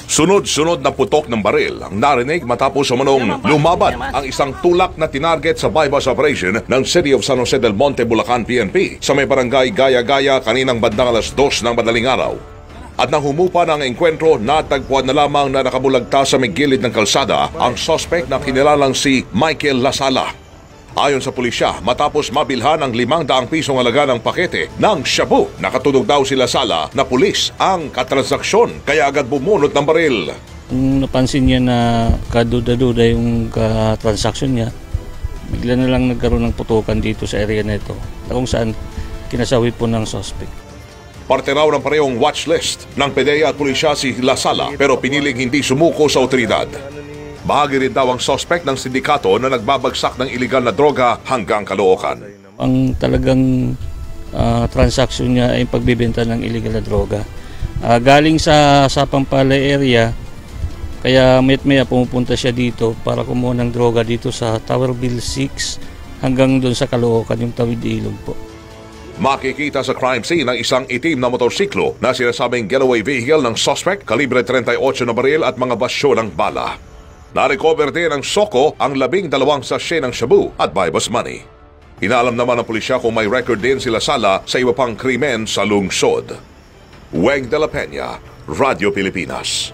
Sunod-sunod na putok ng baril ang narinig matapos umanong lumaban ang isang tulak na tinarget sa bypass operation ng City of San Jose del Monte, Bulacan PNP sa may barangay Gaya-Gaya kaninang bandang alas 2 ng madaling araw. At nang humupa ng engkwentro, natagpuan na lamang na nakabulagta sa may gilid ng kalsada ang suspect na kinilalang si Michael Lasala. Ayon sa pulisya, matapos mabilhan ang 500 pisong halaga ng pakete ng shabu, nakatunog daw si Lasala na pulis ang katransaksyon kaya agad bumunot ng baril. Kung napansin niya na kaduda-duda yung transaksyon niya, bigla na lang nagkaroon ng putukan dito sa area na ito, kung saan kinasawi po ng suspect. Parte raw ng parehong watch list ng PDEA at pulisya si Lasala pero piniling hindi sumuko sa otoridad. Bahagi rin daw ang suspect ng sindikato na nagbabagsak ng iligal na droga hanggang Caloocan. Ang talagang transaksyon niya ay pagbibenta ng iligal na droga. Galing sa Sapampalay area, kaya mayat-maya pumupunta siya dito para kumuha ng droga dito sa Towerville 6 hanggang doon sa Caloocan, yung tawid ilog po. Makikita sa crime scene ng isang itim na motorsiklo na sinasabing getaway vehicle ng suspect, kalibre 38 na baril at mga basyo ng bala. Na-recover din ng Soko ang 12 sachet ng shabu at bypass money. Inaalam naman ng pulisya kung may record din sila Sala sa iba pang krimen sa lungsod. Weng de la Peña, Radio Pilipinas.